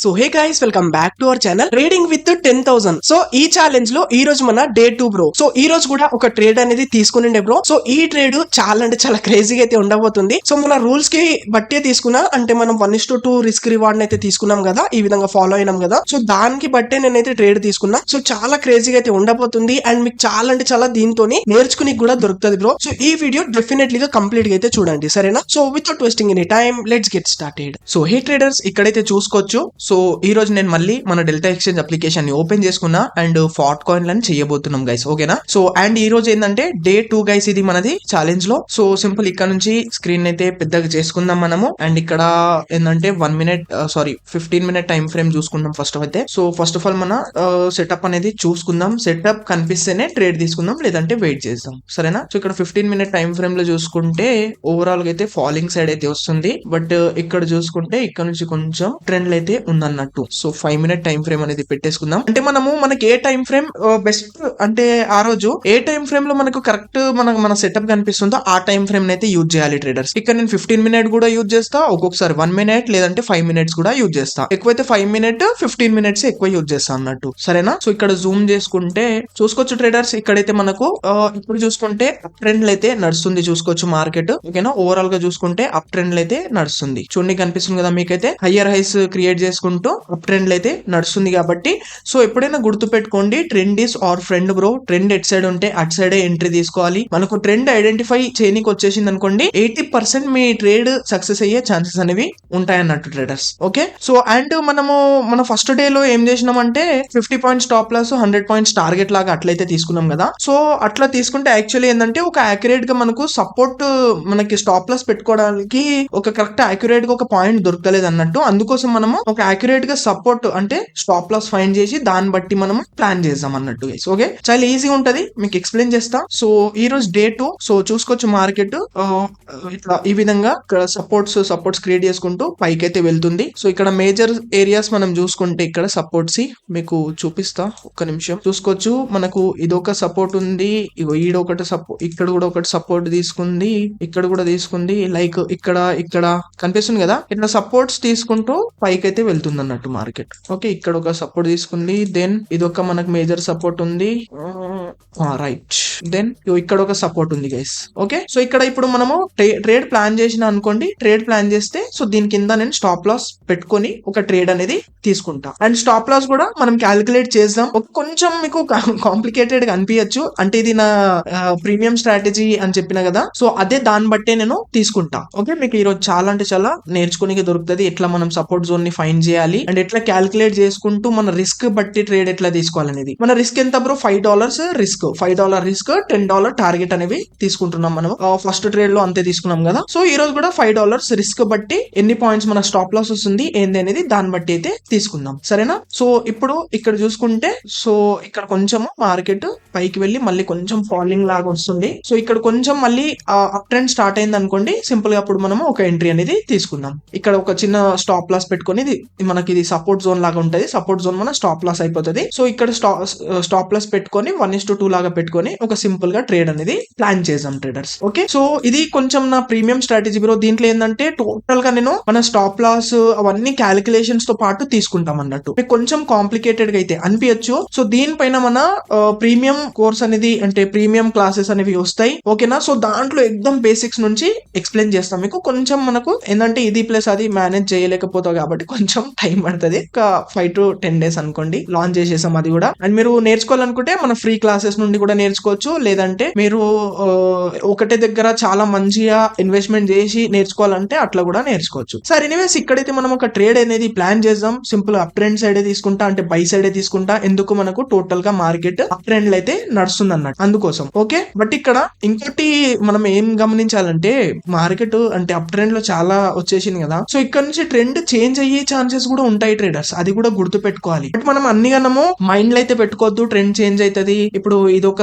So hey guys, welcome back to our channel trading with 10,000. So ఈ challenge లో ఈ రోజు మన డే 2 బ్రో. సో ఈ రోజు కూడా ఒక ట్రేడ్ అనేది తీసుకునిండే బ్రో. సో ఈ ట్రేడ్ చాలా అంటే చాలా క్రేజీగా అయితే ఉండబోతుంది. సో మన రూల్స్ కి బట్టే తీసుకున్నా, అంటే మనం 1:2 రిస్క్ రివార్డ్ అయితే తీసుకున్నాం కదా, ఈ విధంగా ఫాలో అయినాం కదా. సో దానికి బట్టే నేనైతే ట్రేడ్ తీసుకున్నా. సో చాలా క్రేజీగా అయితే ఉండబోతుంది అండ్ మీకు చాలా అంటే చాలా దీంతో నేర్చుకుని కూడా దొరుకుతుంది బ్రో. సో ఈ వీడియో డెఫినెట్లీ గా కంప్లీట్ గా అయితే చూడండి, సరేనా? So without wasting any time let's get started. So hey traders, ఇక్కడైతే చూసుకోవచ్చు. సో ఈ రోజు నేను మళ్ళీ మన డెల్టా ఎక్స్చేంజ్ అప్లికేషన్ ని ఓపెన్ చేసుకున్నా అండ్ ఫాట్ కాయిన్లను చేయబోతున్నాం గైస్, ఓకేనా? సో అండ్ ఈ రోజు ఏంటంటే డే 2 గైస్, ఇది మనది ఛాలెంజ్ లో. సో సింపుల్ ఇక్కడ నుంచి స్క్రీన్ అయితే పెద్దగా చేసుకుందాం మనము. అండ్ ఇక్కడ ఏంటంటే 15 మినిట్ టైం ఫ్రేమ్ చూసుకుందాం ఫస్ట్ అయితే. సో ఫస్ట్ ఆఫ్ ఆల్ మన సెటప్ అనేది చూసుకుందాం. సెటప్ కనిపిస్తేనే ట్రేడ్ తీసుకుందాం, లేదంటే వెయిట్ చేద్దాం, సరేనా? సో ఇక్కడ 15 మినిట్ టైం ఫ్రేమ్ లో చూసుకుంటే ఓవరాల్ గా అయితే ఫాలింగ్ సైడ్ అయితే వస్తుంది. బట్ ఇక్కడ చూసుకుంటే ఇక్కడ నుంచి కొంచెం ట్రెండ్ అయితే ఉందన్నట్టు. సో 5 మినిట్ టైం ఫ్రేమ్ అనేది పెట్టేసుకుందాం. అంటే మనకి ఏ టైం ఫ్రేమ్ బెస్ట్, అంటే ఆ రోజు ఏ టైం ఫ్రేమ్ లో మనకు కరెక్ట్ మన సెటప్ కనిపిస్తుందో ఆ టైం ఫ్రేమ్ అయితే యూజ్ చేయాలి ట్రేడర్స్. ఇక్కడ నేను 15 మినిట్ కూడా యూజ్ చేస్తా, ఒక్కొక్కసారి 1 మినిట్ లేదంటే 5 మినిట్స్ కూడా యూజ్ చేస్తా. ఎక్కువైతే 5 మినిట్ 15 మినిట్స్ ఎక్కువ యూజ్ చేస్తా అన్నట్టు, సరేనా? సో ఇక్కడ జూమ్ చేసుకుంటే చూసుకోవచ్చు ట్రేడర్స్. ఇక్కడైతే మనకు ఇప్పుడు చూసుకుంటే అప్ ట్రెండ్ అయితే నడుస్తుంది, చూసుకోవచ్చు మార్కెట్, ఓకేనా? ఓవరాల్ గా చూసుకుంటే అప్ ట్రెండ్ అయితే నడుస్తుంది. చూడండి కనిపిస్తుంది కదా మీకైతే, హయ్యర్ హైస్ క్రియేట్ చేసుకుంటూ అప్ ట్రెండ్ అయితే నడుస్తుంది. కాబట్టి సో ఎప్పుడైనా గుర్తు పెట్టుకోండి, trend is our friend bro. Trend ఎట్ సైడ్ ఉంటే అట్ సైడే ఎంట్రీ తీసుకోవాలి. మనకు ట్రెండ్ ఐడెంటిఫై చేయనికి వచ్చేసింది అనుకోండి, 80% మీ ట్రేడ్ సక్సెస్ అయ్యే ఛాన్సెస్ అనేవి ఉంటాయి అన్నట్టు ట్రేడర్స్, ఓకే? సో అండ్ మన ఫస్ట్ డే లో ఏం చేసినామంటే 50 points stop loss, 100 points target లాగా అట్లయితే తీసుకున్నాం కదా. సో అట్లా తీసుకుంటే యాక్చువల్లీ ఏంటంటే ఒక యాక్యురేట్ గా మనకు సపోర్ట్, మనకి స్టాప్ లాస్ పెట్టుకోవడానికి ఒక కరెక్ట్ యాక్యురేట్ గా ఒక పాయింట్ దొరకలేదు అన్నట్టు. అందుకోసం మనము ఒక యాక్యురేట్ గా సపోర్ట్ అంటే స్టాప్ లాస్ ఫైండ్ చేసి దాన్ని బట్టి మనం ప్లాన్ చేద్దాం అన్నట్టు, ఓకే? చాలా ఈజీ ఉంటది, మీకు ఎక్స్ప్లెయిన్ చేస్తా. సో ఈ రోజు డే 2. సో చూసుకోవచ్చు మార్కెట్ ఇట్లా ఈ విధంగా సపోర్ట్స్ క్రియేట్ చేసుకుంటూ పైకి అయితే వెళ్తుంది. సో ఇక్కడ మేజర్ ఏరియాస్ మనం చూసుకుంటే ఇక్కడ సపోర్ట్స్ మీకు చూపిస్తా, ఒక్క నిమిషం. చూసుకోవచ్చు మనకు ఇదొక సపోర్ట్ ఉంది, ఈడ ఒకటి సపోర్ట్, ఇక్కడ కూడా ఒకటి సపోర్ట్ తీసుకుంది, ఇక్కడ కూడా తీసుకుంది, లైక్ ఇక్కడ కనిపిస్తుంది కదా. ఇట్లా సపోర్ట్స్ తీసుకుంటూ పైకి అయితే వెళ్తుంది అన్నట్టు మార్కెట్, ఓకే? ఇక్కడ ఒక సపోర్ట్ తీసుకుంది, దెన్ ఇదొక మనకు మేజర్ సపోర్ట్ ఉంది, రైట్. దెన్ ఇక్కడ ఒక సపోర్ట్ ఉంది గైస్, ఓకే? సో ఇక్కడ ఇప్పుడు మనము ట్రేడ్ ప్లాన్ చేసిన అనుకోండి, ట్రేడ్ ప్లాన్ చేస్తే సో దీని కింద నేను స్టాప్ లాస్ పెట్టుకొని ఒక ట్రేడ్ అనేది తీసుకుంటా. అండ్ స్టాప్ లాస్ కూడా మనం క్యాలిక్యులేట్ చేద్దాం. కొంచెం మీకు కాంప్లికేటెడ్ గా అనిపించచ్చు, అంటే ఇది నా ప్రీమియం స్ట్రాటజీ అని చెప్పిన కదా. సో అదే దాన్ని బట్టే నేను తీసుకుంటా, ఓకే? మీకు ఈరోజు చాలా అంటే చాలా నేర్చుకోనికి దొరుకుతుంది, ఎట్లా మనం సపోర్ట్ జోన్ ని ఫైండ్ చేయాలి అండ్ ఎట్లా క్యాలిక్యులేట్ చేసుకుంటూ మన రిస్క్ బట్టి ట్రేడ్ ఎట్లా తీసుకోవాలనేది. మన రిస్క్ ఎంత బ్రో? $5 రిస్క్, $5 రిస్క్, $10 టార్గెట్ అనేవి తీసుకుంటున్నాం మనం. ఫస్ట్ ట్రేడ్ లో అంతే తీసుకున్నాం కదా. సో ఈ రోజు కూడా $5 రిస్క్ బట్టి ఎన్ని పాయింట్స్ మన స్టాప్ లాస్ వస్తుంది ఏంది అనేది దాన్ని బట్టి అయితే తీసుకుందాం, సరేనా? సో ఇప్పుడు ఇక్కడ చూసుకుంటే సో ఇక్కడ కొంచెం మార్కెట్ పైకి వెళ్ళి మళ్ళీ కొంచెం ఫాలింగ్ లాగా వస్తుంది. సో ఇక్కడ కొంచెం మళ్ళీ అప్ ట్రెండ్ స్టార్ట్ అయింది అనుకోండి, సింపుల్ గా అప్పుడు మనం ఒక ఎంట్రీ అనేది తీసుకుందాం. ఇక్కడ ఒక చిన్న స్టాప్ లాస్ పెట్టుకొని, మనకి ఇది సపోర్ట్ జోన్ లాగా ఉంటది, సపోర్ట్ జోన్ మన స్టాప్ లాస్ అయిపోతుంది. సో ఇక్కడ స్టాప్ లాస్ పెట్టుకొని 1:2 లాగా పెట్టుకొని ఒక సింపుల్ గా ట్రేడ్ అనేది ప్లాన్ చేద్దాం ట్రేడర్స్, ఓకే? సో ఇది కొంచెం నా ప్రీమియం స్ట్రాటజీ బ్రో. దీంట్లో ఏంటంటే టోటల్ గా నేను మన స్టాప్ లాస్ అవన్నీ క్యాలిక్యులేషన్స్ తో పాటు తీసుకుంటాం అన్నట్టు. మీకు కొంచెం కాంప్లికేటెడ్ గా అయితే అనిపించచ్చు. సో దీనిపైన మన ప్రీమియం కోర్స్ అనేది, అంటే ప్రీమియం క్లాసెస్ అనేవి వస్తాయి, ఓకేనా? సో దాంట్లో ఎక్దమ్ బేసిక్స్ నుంచి ఎక్స్ప్లెయిన్ చేస్తాం మీకు. కొంచెం మనకు ఏంటంటే ఇది ప్లస్ అది మేనేజ్ చేయలేకపోతావు కాబట్టి కొంచెం టైం పడుతుంది, ఒక 5 to 10 days అనుకోండి. లాంచ్ చేసేసాం అది కూడా. అండ్ మీరు నేర్చుకోవాలనుకుంటే మన ఫ్రీ క్లాసెస్ నుండి కూడా నేర్చుకోవచ్చు, లేదంటే మీరు ఒకటే దగ్గర చాలా మంచిగా ఇన్వెస్ట్మెంట్ చేసి నేర్చుకోవాలంటే అట్లా కూడా నేర్చుకోవచ్చు. సరే, ఎనీవేస్ ఇక్కడైతే మనం ఒక ట్రేడ్ అనేది ప్లాన్ చేద్దాం. సింపుల్ అప్ ట్రెండ్ సైడే తీసుకుంటా, అంటే బై సైడే తీసుకుంటా. ఎందుకు మనకు టోటల్ గా మార్కెట్ అప్ ట్రెండ్ అయితే నడుస్తుంది అన్నట్టు, అందుకోసం, ఓకే? బట్ ఇక్కడ ఇంకోటి మనం ఏం గమనించాలంటే మార్కెట్ అంటే అప్ ట్రెండ్ లో చాలా వచ్చేసింది కదా. సో ఇక్కడ నుంచి ట్రెండ్ చేంజ్ అయ్యే ఛాన్సెస్ కూడా ఉంటాయి ట్రేడర్స్, అది కూడా గుర్తు పెట్టుకోవాలి. బట్ మనం అన్ని గనము మైండ్ లో అయితే పెట్టుకోవద్దు, ట్రెండ్ చేంజ్ అవుతుంది, ఇప్పుడు ఇది ఒక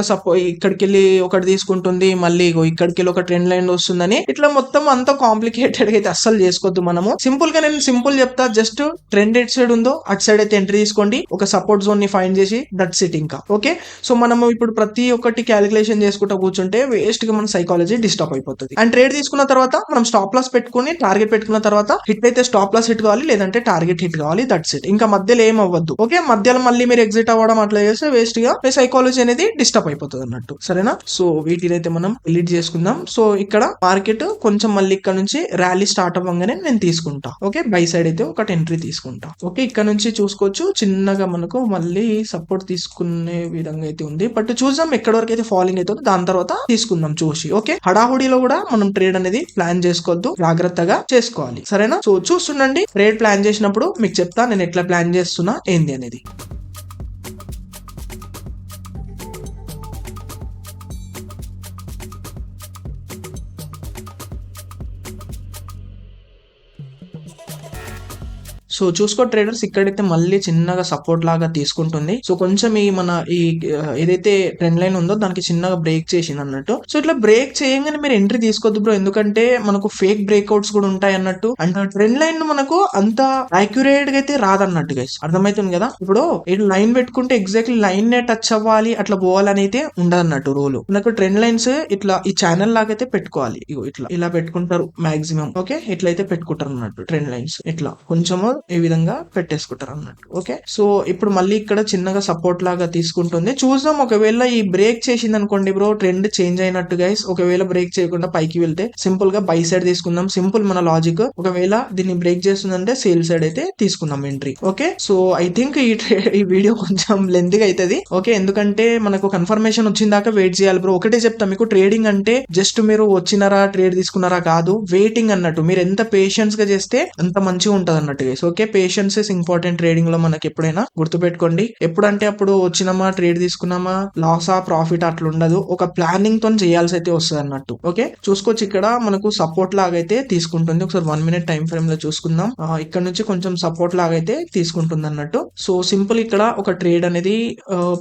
ఇక్కడికి వెళ్ళి ఒకటి తీసుకుంటుంది, మళ్ళీ ఇక్కడికి వెళ్ళి ఒక ట్రెండ్ లైన్ వస్తుందని ఇట్లా మొత్తం అంత కాంప్లికేటెడ్ అయితే అస్సలు చేసుకోవద్దు. మనము సింపుల్ గా నేను సింపుల్ చెప్తా, జస్ట్ ట్రెండ్ ఎట్ సైడ్ ఉందో అటు సైడ్ అయితే ఎంట్రీ తీసుకోండి, ఒక సపోర్ట్ జోన్ ని ఫైండ్ చేసి దట్స్ ఇట్ ఇంకా, ఓకే? సో మనము ఇప్పుడు ప్రతి ఒక్కటి క్యాలిక్యులేషన్ చేసుకుంటా కూర్చుంటే వేస్ట్ గా మన సైకాలజీ డిస్టర్బ్ అయిపోతుంది. అండ్ ట్రేడ్ తీసుకున్న తర్వాత మనం స్టాప్ లాస్ పెట్టుకుని టార్గెట్ పెట్టుకున్న తర్వాత హిట్ అయితే స్టాప్ లాస్ హిట్ కావాలి, లేదంటే టార్గెట్ టార్గెట్ హిట్ కావాలి, దట్స్ ఇట్. ఇంకా మధ్యలో ఏం అవ్వద్దు. ఓకే, మధ్యలో మళ్ళీ మీరు ఎగ్జిట్ అవ్వడం అట్లా చేస్తే వేస్ట్ గా మీ సైకాలజీ అనేది డిస్టర్బ్ అయిపోతుంది అన్నట్టు. సరేనా? సో వీటిని అయితే మనం డిలీట్ చేసుకుందాం. సో ఇక్కడ మార్కెట్ కొంచెం మళ్ళీ ఇక్కడ నుంచి ర్యాలీ స్టార్ట్ అవ్వగానే నేను తీసుకుంటా. ఓకే, బై సైడ్ అయితే ఒకటి ఎంట్రీ తీసుకుంటా. ఓకే, ఇక్కడ నుంచి చూసుకోవచ్చు చిన్నగా మనకు మళ్ళీ సపోర్ట్ తీసుకునే విధంగా అయితే ఉంది. బట్ చూద్దాం ఎక్కడి వరకు అయితే ఫాలింగ్ అవుతుందో దాని తర్వాత తీసుకుందాం చూసి. ఓకే, హడాహుడిలో కూడా మనం ట్రేడ్ అనేది ప్లాన్ చేసుకోవద్దు, జాగ్రత్తగా చేసుకోవాలి. సరేనా? సో చూస్తుండండి, ట్రేడ్ ప్లాన్ చేసినప్పుడు మీకు చెప్తా నేను ఎట్లా ప్లాన్ చేస్తున్నా ఏంది అనేది. సో చూసుకో ట్రేడర్స్, ఇక్కడైతే మళ్ళీ చిన్నగా సపోర్ట్ లాగా తీసుకుంటుంది. సో కొంచెం ఈ మన ఈ ఏదైతే ట్రెండ్ లైన్ ఉందో దానికి చిన్నగా బ్రేక్ చేసింది అన్నట్టు. సో ఇట్లా బ్రేక్ చేయగానే మీరు ఎంట్రీ తీసుకోవద్దు బ్రో, ఎందుకంటే మనకు ఫేక్ బ్రేక్అవుట్స్ కూడా ఉంటాయి అన్నట్టు. అండ్ ట్రెండ్ లైన్ మనకు అంత యాక్యురేట్ గా అయితే రాదన్నట్టు గైస్, అర్థమవుతుంది కదా. ఇప్పుడు ఇటు లైన్ పెట్టుకుంటే ఎగ్జాక్ట్లీ లైన్ నే టచ్ అవ్వాలి అట్లా పోవాలని అయితే ఉండదన్నట్టు రూల్. మనకు ట్రెండ్ లైన్స్ ఇట్లా ఈ ఛానల్ లాగా అయితే పెట్టుకోవాలి. ఇగో ఇట్లా ఇలా పెట్టుకుంటారు మాక్సిమం. ఓకే, ఇట్లా అయితే పెట్టుకుంటారు అన్నట్టు ట్రెండ్ లైన్స్. ఇట్లా కొంచెము ఈ విధంగా పెట్టేసుకుంటారు అన్నట్టు. ఓకే, సో ఇప్పుడు మళ్ళీ ఇక్కడ చిన్నగా సపోర్ట్ లాగా తీసుకుంటుంది. చూద్దాం, ఒకవేళ ఈ బ్రేక్ చేసింది అనుకోండి బ్రో, ట్రెండ్ చేంజ్ అయినట్టు గైస్. ఒకవేళ బ్రేక్ చేయకుండా పైకి వెళ్తే సింపుల్ గా బై సైడ్ తీసుకుందాం. సింపుల్ మన లాజిక్. ఒకవేళ దీన్ని బ్రేక్ చేస్తుందంటే సేల్ సైడ్ అయితే తీసుకుందాం entry. Okay, so I think ఈ వీడియో కొంచెం లెంతీగా అవుతుంది. ఓకే, ఎందుకంటే మనకు కన్ఫర్మేషన్ వచ్చిందాక వెయిట్ చేయాలి బ్రో. ఒకటే చెప్తా మీకు, ట్రేడింగ్ అంటే జస్ట్ మీరు వచ్చినారా ట్రేడ్ తీసుకున్నారా కాదు, వెయిటింగ్ అన్నట్టు. మీరు ఎంత పేషెన్స్ గా చేస్తే అంత మంచిగా ఉంటది అన్నట్టు guys. Okay, patience is important trading లో. మనకి ఎప్పుడైనా గుర్తుపెట్టుకోండి, ఎప్పుడంటే అప్పుడు వచ్చినామా ట్రేడ్ తీసుకున్నామా లాసా ప్రాఫిట్ అట్లా ఉండదు. ఒక ప్లానింగ్ తో చేయాల్సి అయితే వస్తుంది అన్నట్టు. ఓకే, చూసుకోవచ్చు ఇక్కడ మనకు సపోర్ట్ లాగా అయితే తీసుకుంటుంది. ఒకసారి 1 minute టైం ఫ్రేమ్ లో చూసుకుందాం. ఇక్కడ నుంచి కొంచెం సపోర్ట్ లాగా అయితే తీసుకుంటుంది అన్నట్టు. సో సింపుల్ ఇక్కడ ఒక ట్రేడ్ అనేది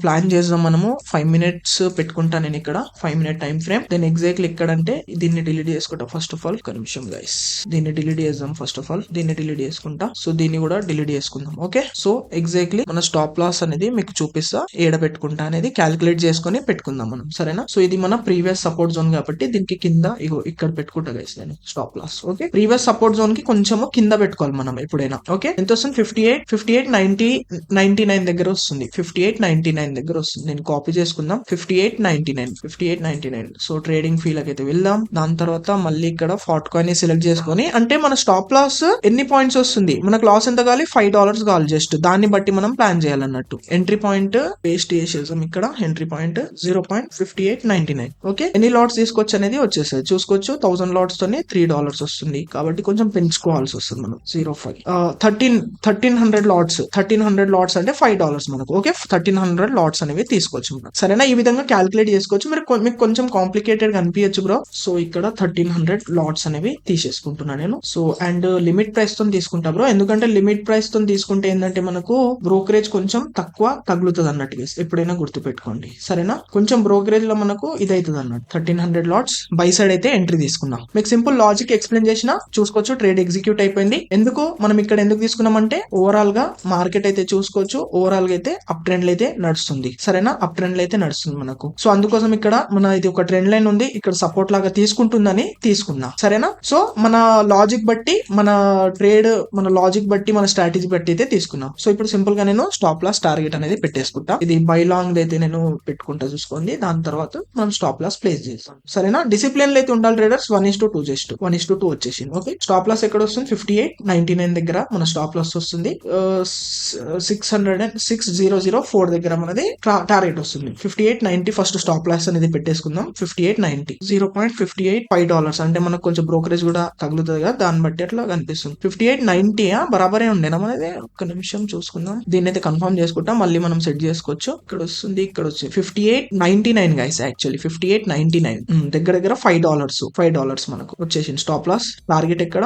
ప్లాన్ చేద్దాం మనము. 5 minutes పెట్టుకుంటా నేను ఇక్కడ, 5 minute time frame. Then exactly ఇక్కడ అంటే దీన్ని డిలీట్ చేసుకుంటా. ఫస్ట్ ఆఫ్ ఆల్ ఒక నిమిషం గైస్, దీన్ని డిలీట్ చేద్దాం. ఫస్ట్ ఆఫ్ ఆల్ దీన్ని డిలీట్ చేసుకుంటా. సో దీన్ని కూడా డిలీట్ చేసుకుందాం. ఓకే, సో ఎగ్జాక్ట్లీ మన స్టాప్ లాస్ అనేది మీకు చూపిస్తా, ఏడ పెట్టుకుంటా అనేది క్యాలిక్యులేట్ చేసుకుని పెట్టుకుందాం మనం. సరేనా? సో ఇది మన ప్రీవియస్ సపోర్ట్ జోన్ కాబట్టి దీనికి కింద ఇగో ఇక్కడ పెట్టుకుంటా గైస్ నేను stop loss. Okay, previous support zone కి కొంచెము కింద పెట్టుకోవాలి మనం ఎప్పుడైనా. ఓకే, ఎంత వస్తుంది? 58.99 దగ్గర వస్తుంది. 58.99 దగ్గర వస్తుంది. నేను కాపీ చేసుకుందాం. 58.99. సో ట్రేడింగ్ ఫీల్ అయితే వెళ్దాం. దాని తర్వాత మళ్ళీ ఇక్కడ ఫాట్ కాయిన్ సెలెక్ట్ చేసుకొని, అంటే మన స్టాప్ లాస్ ఎన్ని పాయింట్స్ వస్తుంది, మనకు లాస్ ఎంత కావాలి, $5 కావాలి జస్ట్. దాన్ని బట్టి మనం ప్లాన్ చేయాలన్నట్టు. ఎంట్రీ పాయింట్ పేస్ట్ చేసేసాం ఇక్కడ. Entry point 0.5899. ఓకే, ఎన్ని లాట్స్ తీసుకోవచ్చు అనేది వచ్చేస్తుంది చూసుకోవచ్చు. 1000 లాట్స్ తోనే $3 వస్తుంది కాబట్టి కొంచెం పెంచుకోవాల్సి వస్తుంది మనం. 0.5 1300 లాట్స్. 1300 లాట్స్ అంటే $5 మనకు. ఓకే, 1300 లాట్స్ అనేవి తీసుకోవచ్చు మనం. సరేనా? ఈ విధంగా క్యాలిక్యులేట్ చేసుకోవచ్చు. మీకు కొంచెం కాంప్లికేటెడ్ గా అనిపించచ్చు బ్రో. సో ఇక్కడ 1300 లాట్స్ అనేవి తీసేసుకుంటున్నా నేను. సో అండ్ లిమిట్ ప్రైస్ తో తీసుకుంటా బ్రో, ఎందుకంటే లిమిట్ ప్రైస్ తో తీసుకుంటే ఏంటంటే మనకు బ్రోకరేజ్ కొంచెం తక్కువ తగులుతుంది అన్నట్టు ఎప్పుడైనా గుర్తు పెట్టుకోండి. సరేనా? కొంచెం బ్రోకరేజ్ లో మనకు ఇది అవుతుంది అన్నట్టు. 1300 లాట్స్ బై సైడ్ అయితే ఎంట్రీ తీసుకున్నాం. మీకు సింపుల్ లాజిక్ ఎక్స్ప్లెయిన్ చేసిన చూసుకోవచ్చు. ట్రేడ్ ఎగ్జిక్యూట్ అయిపోయింది. ఎందుకు మనం ఇక్కడ ఎందుకు తీసుకున్నామంటే ఓవరాల్ గా మార్కెట్ అయితే చూసుకోవచ్చు, ఓవరాల్ గా అయితే అప్ ట్రెండ్ అయితే నడుస్తుంది. సరేనా? అప్ ట్రెండ్ అయితే నడుస్తుంది మనకు. సో అందుకోసం ఇక్కడ మన ఇది ఒక ట్రెండ్ లైన్ ఉంది, ఇక్కడ సపోర్ట్ లాగా తీసుకుంటుందని తీసుకున్నా. సరేనా? సో మన లాజిక్ బట్టి మన ట్రేడ్, మన లాజిక్ బట్టి, మన స్ట్రాటజీ బట్టి అయితే తీసుకున్నాం. సో ఇప్పుడు సింపుల్ గా నేను స్టాప్ లాస్ టార్గెట్ అనేది పెట్టేసుకుంటా. ఇది బై లాంగ్ అయితే నేను పెట్టుకుంటా చూసుకోండి. దాని తర్వాత మనం స్టాప్ లాస్ ప్లేస్ చేస్తాం. సరేనా? డిసిప్లిన్ అయితే ఉండాలి ట్రేడర్స్. 1:2 జస్ట్ 1:2 వచ్చేసింది. ఓకే, స్టాప్ లాస్ ఎక్కడ వస్తుంది? 58.99 దగ్గర మన స్టాప్ లాస్ వస్తుంది. 604 దగ్గర మనది టార్గెట్ వస్తుంది. 58.90 ఫస్ట్ స్టాప్ లాస్ అనేది పెట్టేసుకుందాం. 58.90 $0.58 $5 అంటే మనకు కొంచెం బ్రోకరేజ్ కూడా తగులుతుంది కదా, దాన్ని బట్టి అట్లా కనిపిస్తుంది. 58.90 బరాబరే ఉండేనా మనది? ఒక్క నిమిషం చూసుకుందాం. దీన్ని అయితే కన్ఫర్మ్ చేసుకుంటాం, మళ్ళీ మనం సెట్ చేసుకోవచ్చు. ఇక్కడ వస్తుంది, ఇక్కడ వచ్చి 58.99 గైస్. యాక్చువల్లీ 58.99 దగ్గర $5 మనకు వచ్చేసింది. స్టాప్ లాస్ టార్గెట్ ఎక్కడ?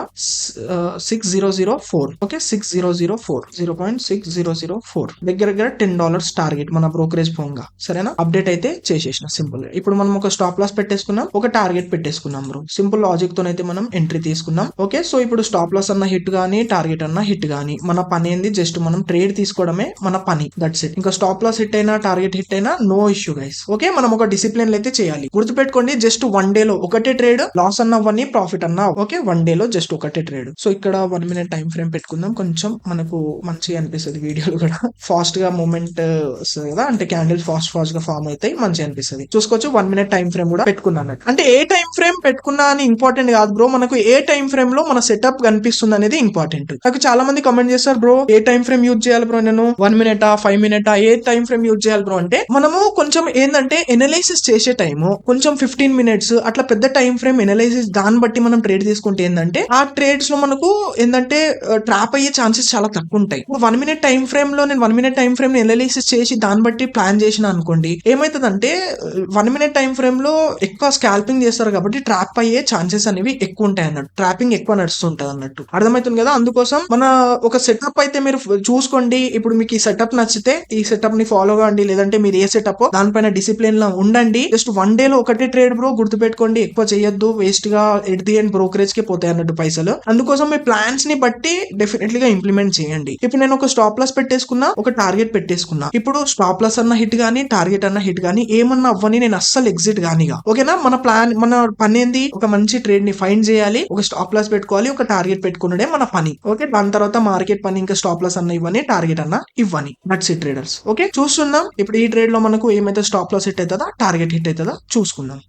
6004. ఓకే, 6004 0.6004 దగ్గర $10 టార్గెట్ మన బ్రోకరేజ్ పోంగా. సరేనా? అప్డేట్ అయితే చేసేసిన సింపుల్ గా. ఇప్పుడు మనం ఒక స్టాప్ లాస్ పెట్టేసుకున్నాం, ఒక టార్గెట్ పెట్టేసుకున్నాం బ్రో. సింపుల్ లాజిక్ తోనైతే మనం ఎంట్రీ తీసుకున్నాం. ఓకే, సో ఇప్పుడు స్టాప్ లాస్ అన్న హిట్ గానీ టార్గెట్ అన్న అన్న హిట్ గానీ మన పని ఏంది, జస్ట్ మనం ట్రేడ్ తీసుకోవడమే మన పని, దట్స్ ఇట్. ఇంకా స్టాప్ లాస్ హిట్ అయినా టార్గెట్ హిట్ అయినా నో ఇష్యూ గైస్. ఓకే, మనం ఒక డిసిప్లిన్ అయితే చేయాలి. గుర్తుపెట్టుకోండి, జస్ట్ 1 డే లో ఒకటే ట్రేడ్, లాస్ అన్న అవ్వని ప్రాఫిట్ అన్నా ఓకే, 1 డే లో జస్ట్ ఒకటే ట్రేడ్. సో ఇక్కడ 1 minute టైం ఫ్రేమ్ పెట్టుకుందాం, కొంచెం మనకు మంచిగా అనిపిస్తుంది వీడియోలు కూడా. ఫాస్ట్ గా మూమెంట్ వస్తుంది కదా, అంటే క్యాండిల్ ఫాస్ట్ గా ఫామ్ అవుతాయి, మంచిగా అనిపిస్తుంది. చూసుకోవచ్చు 1 minute టైం ఫ్రేమ్ కూడా పెట్టుకున్నాను. అంటే ఏ టైం ఫ్రేమ్ పెట్టుకున్నా అని ఇంపార్టెంట్ కాదు బ్రో, మనకు ఏ టైం ఫ్రేమ్ లో మన సెటప్ కనిపిస్తుంది అనేది ఇంపార్టెంట్. నాకు చాలా మంది కమెంట్ చేస్తారు, బ్రో ఏ టైం ఫ్రేమ్ యూజ్ చేయాలి బ్రో, నేను 1 minute 5 minute ఏ టైం ఫ్రేమ్ యూజ్ చేయాలి బ్రో అంటే, మనము కొంచెం ఏంటంటే ఎనలైసిస్ చేసే టైము కొంచెం 15 minutes అట్లా పెద్ద టైం ఫ్రేమ్ ఎనలైసిస్, దాన్ని బట్టి మనం ట్రేడ్ తీసుకుంటే ఏంటంటే ఆ ట్రేడ్స్ లో మనకు ఏంటంటే ట్రాప్ అయ్యే ఛాన్సెస్ చాలా తక్కువ ఉంటాయి. 1 minute టైం ఫ్రేమ్ లో నేను 1 minute టైం ఫ్రేమ్ ఎనలైసిస్ చేసి దాన్ని బట్టి ప్లాన్ చేసిన అనుకోండి, ఏమైతుందంటే 1 minute టైం ఫ్రేమ్ లో ఎక్కువ స్కాల్పింగ్ చేస్తారు కాబట్టి ట్రాప్ అయ్యే ఛాన్సెస్ అనేవి ఎక్కువ ఉంటాయి అన్నట్టు, ట్రాపింగ్ ఎక్కువ నడుస్తుంటది అన్నట్టు, అర్థమవుతుంది కదా. అందుకోసం మన ఒక సెటప్ అయితే మీరు చూసుకోండి. ఇప్పుడు మీకు ఈ సెటప్ నచ్చితే ఈ సెటప్ ని ఫాలో కాండి, లేదంటే మీరు ఏ సెటప్ దానిపైన డిసిప్లిన్ లో ఉండండి. జస్ట్ 1 day లో ఒకటే ట్రేడ్ బ్రో, గుర్తుపెట్టుకోండి, ఎక్కువ చేయొద్దు, వేస్ట్ గా ఎట్ ది ఎండ్ బ్రోకరేజ్ కి పోతాయి అన్నట్టు పైసలు. అందుకోసం మీ ప్లాన్స్ ని బట్టి డెఫినెట్లీ గా ఇంప్లిమెంట్ చేయండి. ఇప్పుడు నేను ఒక స్టాప్ లాస్ పెట్టేసుకున్నా, ఒక టార్గెట్ పెట్టేసుకున్నా. ఇప్పుడు స్టాప్ లాస్ అన్న హిట్ గానీ టార్గెట్ అన్న హిట్ గానీ ఏమన్నా అవ్వని, నేను అస్సలు ఎగ్జిట్ గానిగా. ఓకేనా, మన ప్లాన్, మన పని ఏంది, ఒక మంచి ట్రేడ్ ని ఫైండ్ చేయాలి, ఒక స్టాప్ లాస్ పెట్టుకోవాలి, ఒక టార్గెట్ పెట్టుకున్నదే మన పని. ఓకే, దాని తర్వాత మార్కెట్ పని ఇంకా స్టాప్ లాస్ అన్న ఇవ్వని, టార్గెట్ అన్న ఇవ్వని, దట్స్ ఇట్ ట్రేడర్స్. ఓకే, చూస్తున్నాం ఇప్పుడు ఈ ట్రేడ్ లో మనకు ఏమైతే స్టాప్ లాస్ హిట్ అవుతుందా, టార్గెట్ హిట్ అవుతుందా చూసుకుందాం.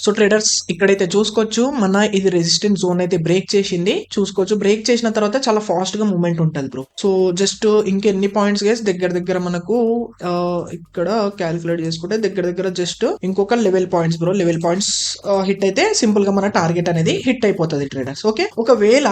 సో ట్రేడర్స్ ఇక్కడైతే చూసుకోవచ్చు, మన ఇది రెసిస్టెన్స్ జోన్ అయితే బ్రేక్ చేసింది. చూసుకోవచ్చు, బ్రేక్ చేసిన తర్వాత చాలా ఫాస్ట్ గా మూవ్మెంట్ ఉంటుంది బ్రో. సో జస్ట్ ఇంకెన్ని పాయింట్స్ గైస్, దగ్గర మనకు ఇక్కడ క్యాలిక్యులేట్ చేసుకుంటే దగ్గర జస్ట్ ఇంకొక 11 పాయింట్స్ బ్రో. 11 పాయింట్స్ హిట్ అయితే సింపుల్ గా మన టార్గెట్ అనేది హిట్ అయిపోతుంది ట్రేడర్స్. ఓకే, ఒకవేళ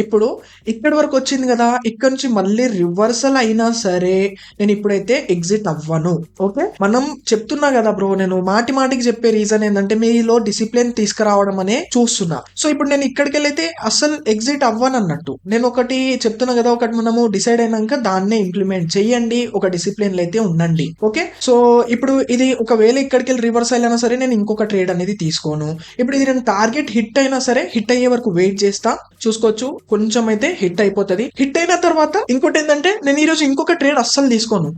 ఇప్పుడు ఇక్కడి వరకు వచ్చింది కదా, ఇక్కడ నుంచి మళ్ళీ రివర్సల్ అయినా సరే నేను ఇప్పుడైతే ఎగ్జిట్ అవ్వను. ఓకే, మనం చెప్తున్నా కదా బ్రో, నేను మాటికి చెప్పే రీజన్ ఏంటంటే మీలో డిసిప్లిన్ తీసుకురావడం అనే చూస్తున్నా. సో ఇప్పుడు నేను ఇక్కడికి వెళ్ళైతే అసలు ఎగ్జిట్ అవ్వను అన్నట్టు, నేను ఒకటి చెప్తున్నా కదా, ఒకటి మనము డిసైడ్ అయినాక దాన్నే ఇంప్లిమెంట్ చెయ్యండి, ఒక డిసిప్లిన్ అయితే ఉండండి. ఓకే, సో ఇప్పుడు ఇది ఒకవేళ ఇక్కడికి వెళ్ళి రివర్స్ అయినా సరే నేను ఇంకొక ట్రేడ్ అనేది తీసుకోను. ఇప్పుడు ఇది నేను టార్గెట్ హిట్ అయినా సరే, హిట్ అయ్యే వరకు వెయిట్ చేస్తా. చూసుకోవచ్చు కొంచెం అయితే హిట్ అయిపోతుంది. హిట్ అయిన తర్వాత ఇంకోటి ఏంటంటే, నేను ఈ రోజు ఇంకొక ట్రేడ్ అస్సలు తీసుకోను,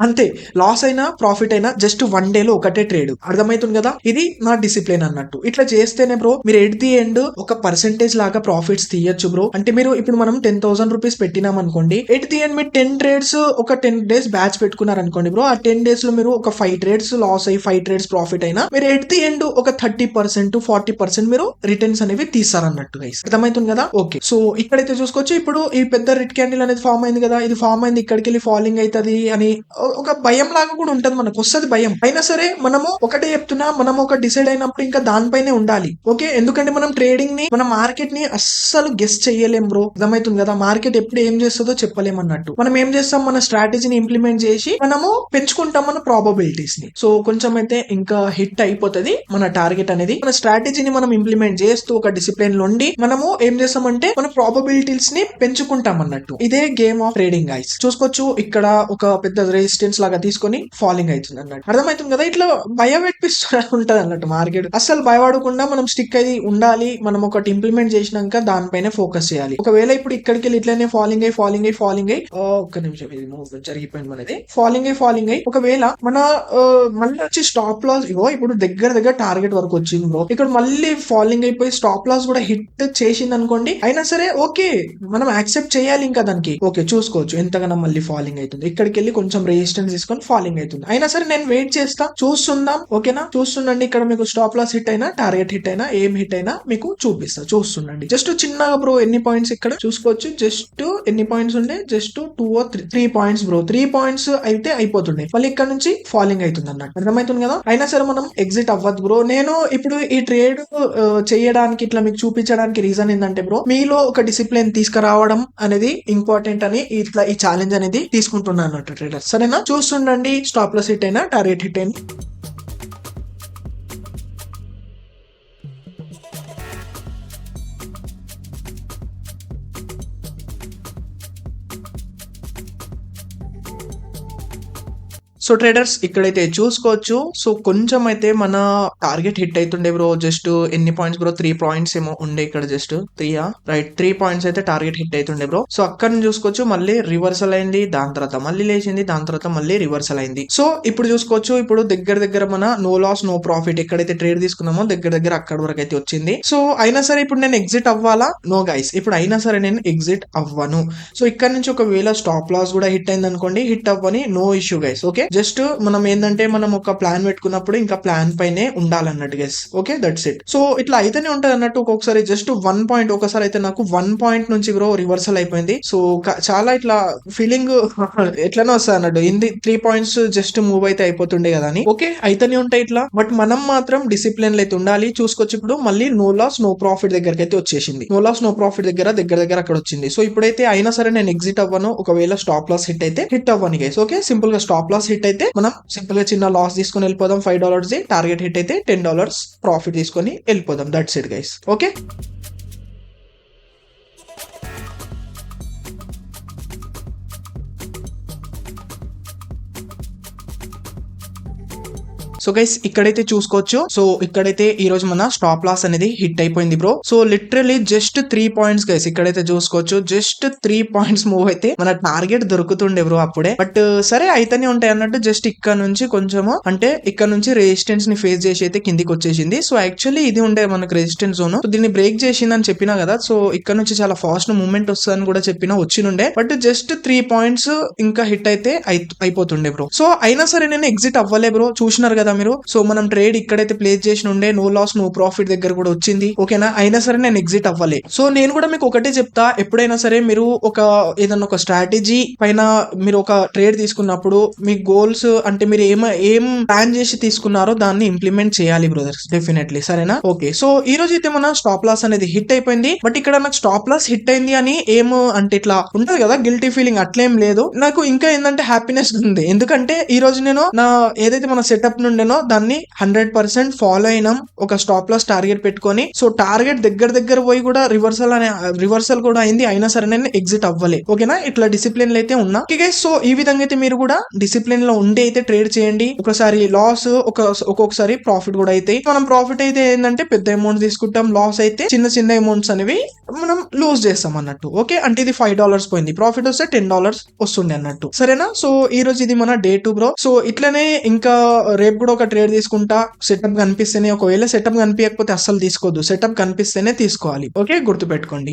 అంతే. లాస్ అయినా ప్రాఫిట్ అయినా జస్ట్ 1 day లో ఒకటే ట్రేడ్, అర్థమవుతుంది కదా. ఇది నా డిసిప్లిన్ అన్నట్టు. ఇట్లా చేస్తేనే బ్రో మీరు ఎట్ ది ఎండ్ ఒక పర్సెంటేజ్ లాగా ప్రాఫిట్స్ తీయొచ్చు బ్రో. అంటే మీరు ఇప్పుడు మనం 10,000 రూపీస్ పెట్టినాం అనుకోండి, ఎట్ ది ఎండ్ మీరు 10 ట్రేడ్స్ ఒక 10 days బ్యాచ్ పెట్టుకున్నారు అనుకోండి బ్రో, ఆ 10 days లో మీరు ఒక 5 ట్రేడ్స్ లాస్ అయ్యి 5 ట్రేడ్స్ ప్రాఫిట్ అయినా మీరు ఎట్ ది ఎండ్ ఒక 30% 40% మీరు రిటర్న్స్ అనేవి తీస్తారన్నట్టు గైస్, అర్థమవుతుంది కదా. ఓకే, సో ఇక్కడైతే చూసుకోవచ్చు, ఇప్పుడు ఈ పెద్ద రెడ్ క్యాండిల్ అనేది ఫామ్ అయింది కదా, ఇది ఫామ్ అయింది, ఇక్కడికి వెళ్ళి ఫాలింగ్ అవుతుంది అని ఒక భయం లాగా కూడా ఉంటది, మనకు వస్తుంది భయం. అయినా సరే మనము ఒకటే చెప్తున్నా, మనం ఒక డిసైడ్ అయినప్పుడు ఇంకా దానిపైనే ఉండాలి. ఓకే, ఎందుకంటే మనం ట్రేడింగ్ ని, మన మార్కెట్ ని అస్సలు గెస్ చేయలేం బ్రో, అర్థమవుతుంది కదా. మార్కెట్ ఎప్పుడు ఏం చేస్తుందో చెప్పలేం అన్నట్టు. మనం ఏం చేస్తాం, మన స్ట్రాటజీని ఇంప్లిమెంట్ చేసి మనము పెంచుకుంటాం మన ప్రాబబిలిటీస్ ని. సో కొంచెం అయితే ఇంకా హిట్ అయిపోతుంది మన టార్గెట్ అనేది. మన స్ట్రాటజీని మనం ఇంప్లిమెంట్ చేస్తూ ఒక డిసిప్లిన్ లో ఉండి మనము ఏం చేస్తామంటే మన ప్రాబబిలిటీస్ ని పెంచుకుంటాం అన్నట్టు. ఇదే గేమ్ ఆఫ్ ట్రేడింగ్ గైస్. చూసుకోవచ్చు ఇక్కడ ఒక పెద్ద రెసిస్టెన్స్ లాగా తీసుకొని ఫాలింగ్ అవుతుంది అన్నట్టు, అర్థమవుతుంది కదా. ఇట్లా భయం పెట్టిస్తూ ఉంటది అన్నట్టు మార్కెట్. అసలు భయపడకుండా మనం స్టిక్ అయి ఉండాలి. మనం ఒకటి ఇంప్లిమెంట్ చేసినాక దానిపైన ఫోకస్ చేయాలి. ఒకవేళ ఇప్పుడు ఇక్కడికి వెళ్ళి ఇట్లానే ఫాలింగ్ అయి ఒక్క నిమిషం, ఇది మూవ్ జరిగిపోయింది మనది. ఫాలింగ్ అయి ఒకవేళ మన మళ్ళీ వచ్చి స్టాప్ లాస్ ఇప్పుడు దగ్గర టార్గెట్ వరకు వచ్చింది బ్రో, ఇక్కడ మళ్ళీ ఫాలింగ్ అయిపోయి స్టాప్ లాస్ కూడా హిట్ చేసింది అనుకోండి, అయినా సరే ఓకే మనం యాక్సెప్ట్ చేయాలి ఇంకా దానికి. ఓకే, చూసుకోవచ్చు ఎంతగానో మళ్ళీ ఫాలింగ్ అవుతుంది, ఇక్కడికి వెళ్ళి కొంచెం రెసిస్టెన్స్ తీసుకొని ఫాలింగ్ అవుతుంది, అయినా సరే నేను వెయిట్ చేస్తా, చూస్తుందాం. ఓకేనా, చూస్తుండండి. ఇక్కడ మీకు స్టాప్ లాస్ హిట్ అయినా టార్గెట్ హిట్ అయినా ఏం హిట్ అయినా మీకు చూపిస్తా, చూస్తుండండి. జస్ట్ చిన్నగా బ్రో ఎన్ని పాయింట్స్ ఇక్కడ చూసుకోవచ్చు, జస్ట్ ఎన్ని పాయింట్స్ ఉండే, just 2 or 3 points bro. 3 points అయితే అయిపోతుండే, మళ్ళీ ఇక్కడ నుంచి ఫాలింగ్ అవుతుంది అన్నట్టు, అర్థమవుతుంది కదా. అయినా సరే మనం ఎగ్జిట్ అవ్వద్దు బ్రో. నేను ఇప్పుడు ఈ ట్రేడ్ చేయడానికి ఇట్లా మీకు చూపించడానికి రీజన్ ఏంటంటే బ్రో, మీలో ఒక డిసిప్లిన్ తీసుకురావడం అనేది ఇంపార్టెంట్ అని ఇట్లా ఈ ఛాలెంజ్ అనేది తీసుకుంటున్నాను అన్నట్టు ట్రేడర్. సరేనా, చూస్తుండండి. స్టాప్ లాస్ హిట్ అయినా టార్గెట్ హిట్ అయినా సో ట్రేడర్స్ ఇక్కడైతే చూసుకోవచ్చు. సో కొంచెం అయితే మన టార్గెట్ హిట్ అవుతుండే బ్రో. జస్ట్ ఎన్ని పాయింట్స్ బ్రో, 3 పాయింట్స్ ఏమో ఉండే ఇక్కడ. జస్ట్ 3 రైట్ 3 పాయింట్స్ అయితే టార్గెట్ హిట్ అవుతుండే బ్రో. సో అక్కడ నుంచి చూసుకోవచ్చు మళ్ళీ రివర్సల్ అయింది, దాని తర్వాత మళ్ళీ లేచింది, దాని తర్వాత మళ్ళీ రివర్సల్ అయింది. సో ఇప్పుడు చూసుకోవచ్చు, ఇప్పుడు దగ్గర మన నో లాస్ నో ప్రాఫిట్ ఎక్కడైతే ట్రేడ్ తీసుకున్నామో దగ్గర అక్కడ వరకు అయితే వచ్చింది. సో అయినా సరే ఇప్పుడు నేను ఎగ్జిట్ అవ్వాలా? నో గైస్, ఇప్పుడు అయినా సరే నేను ఎగ్జిట్ అవ్వను. సో ఇక్కడ నుంచి ఒకవేళ స్టాప్ లాస్ కూడా హిట్ అయింది అనుకోండి, హిట్ అవ్వని, no issue guys. Okay, just మనం ఏంటంటే మనం ఒక ప్లాన్ పెట్టుకున్నప్పుడు ఇంకా ప్లాన్ పైనే ఉండాలన్నట్టు guys. Okay, that's it. So ఇట్లా అయితేనే ఉంటది అన్నట్టు. ఒక్కొక్కసారి జస్ట్ 1 పాయింట్, ఒకసారి అయితే నాకు 1 పాయింట్ నుంచి బ్రో రివర్సల్ అయిపోయింది. సో చాలా ఇట్లా ఫీలింగ్ ఎట్లనో వస్తుంది అన్నట్టు. ఇంది 3 పాయింట్స్ జస్ట్ మూవ్ అయితే అయిపోతుండే కదా అని. ఓకే, అయితేనే ఉంటాయి ఇట్లా. బట్ మనం మాత్రం డిసిప్లిన్ అయితే ఉండాలి. చూసుకోవచ్చు ఇప్పుడు మళ్ళీ నో లాస్ నో ప్రాఫిట్ దగ్గరికి అయితే వచ్చేసింది. నో లాస్ నో ప్రాఫిట్ దగ్గర అక్కడ వచ్చింది. సో ఇప్పుడైతే అయినా సరే నేను ఎగ్జిట్ అవ్వను. ఒకవేళ స్టాప్ లాస్ హిట్ అయితే హిట్ అవ్వను గైస్. ఓకే, సింపుల్ గా స్టాప్ లాస్ హిట్ అయితే మనం సింపుల్ గా చిన్న లాస్ తీసుకొని వెళ్ళిపోదాం. $5 టార్గెట్ హిట్ అయితే $10 ప్రాఫిట్ తీసుకొని వెళ్ళిపోదాం. That's it guys. Okay, so guys ఇక్కడైతే చూసుకోవచ్చు. సో ఇక్కడైతే ఈ రోజు మన స్టాప్ లాస్ అనేది హిట్ అయిపోయింది bro. So literally just 3 points guys. ఇక్కడైతే చూసుకోవచ్చు జస్ట్ 3 పాయింట్స్ మూవ్ అయితే మన టార్గెట్ దొరుకుతుండే బ్రో అప్పుడే. బట్ సరే అయితేనే ఉంటాయి అన్నట్టు. జస్ట్ ఇక్కడ నుంచి కొంచెము అంటే ఇక్కడ నుంచి రెసిస్టెన్స్ ని ఫేస్ చేసి అయితే కిందికి వచ్చేసింది. సో యాక్చువల్లీ ఇది ఉండే మనకు రెసిస్టెన్స్ జోన్. దీన్ని బ్రేక్ చేసిందని చెప్పినా కదా. సో ఇక్కడ నుంచి చాలా ఫాస్ట్ మూవ్మెంట్ వస్తుందని కూడా చెప్పినా వచ్చినుండే. బట్ జస్ట్ 3 పాయింట్స్ ఇంకా హిట్ అయితే అయిపోతుండే బ్రో. సో అయినా సరే నేను ఎగ్జిట్ అవ్వలే బ్రో. చూసినారు కదా మీరు. సో మనం ట్రేడ్ ఇక్కడైతే ప్లేస్ చేసి ఉండే, నో లాస్ నో ప్రాఫిట్ దగ్గర కూడా వచ్చింది. ఓకేనా, అయినా సరే నేను ఎగ్జిట్ అవ్వలే. సో నేను కూడా మీకు ఒకటే చెప్తా, ఎప్పుడైనా సరే మీరు ఏదన్నా ఒక స్ట్రాటజీ పైన మీరు ఒక ట్రేడ్ తీసుకున్నప్పుడు మీ గోల్స్ అంటే మీరు ఏం ప్లాన్ చేసి తీసుకున్నారో దాన్ని ఇంప్లిమెంట్ చేయాలి బ్రదర్స్, డెఫినెట్లీ. సరేనా? ఓకే, సో ఈ రోజు అయితే మన స్టాప్ లాస్ అనేది హిట్ అయిపోయింది. బట్ ఇక్కడ నాకు స్టాప్ లాస్ హిట్ అయింది అని అంటే ఇట్లా ఉంటది కదా గిల్టీ ఫీలింగ్, అట్లేం లేదు. నాకు ఇంకా ఏంటంటే హ్యాపీనెస్ ఉంది. ఎందుకంటే ఈ రోజు నేను నా ఏదైతే మన సెటప్ నుండేనో దాన్ని 100% ఫాలో అయినాం. ఒక స్టాప్ లాస్ టార్గెట్ పెట్టుకొని. సో టార్గెట్ దగ్గర పోయి కూడా రివర్సల్ కూడా అయింది. అయినా సరే నేను ఎగ్జిట్ అవ్వలే. ఓకేనా, ఇట్లా డిసిప్లిన్ అయితే ఉన్నా. సో ఈ విధంగా అయితే మీరు కూడా డిసిప్లిన్ లో ఉండి అయితే ట్రేడ్ చేయండి. ఒకసారి లాస్, ఒక్కొక్కసారి ప్రాఫిట్ కూడా అయితే. మనం ప్రాఫిట్ అయితే ఏంటంటే పెద్ద అమౌంట్ తీసుకుంటాం, లాస్ అయితే చిన్న అమౌంట్స్ అనేవి మనం లూజ్ చేస్తాం అన్నట్టు. ఓకే, అంటే ఇది $5 పోయింది, ప్రాఫిట్ వస్తే $10 వస్తుండే అన్నట్టు. సరేనా? సో ఈ రోజు ఇది మన డే 2 బ్రో. సో ఇట్లనే ఇంకా రేపు కూడా ఒక ట్రేడ్ తీసుకుంటా. సెటప్ కనిపిస్తేనే, ఒకవేళ సెటప్ కనిపించకపోతే అస్సలు తీసుకోవద్దు. సెటప్ కనిపిస్తేనే తీసుకోవాలి. ఓకే, గుర్తుపెట్టుకోండి.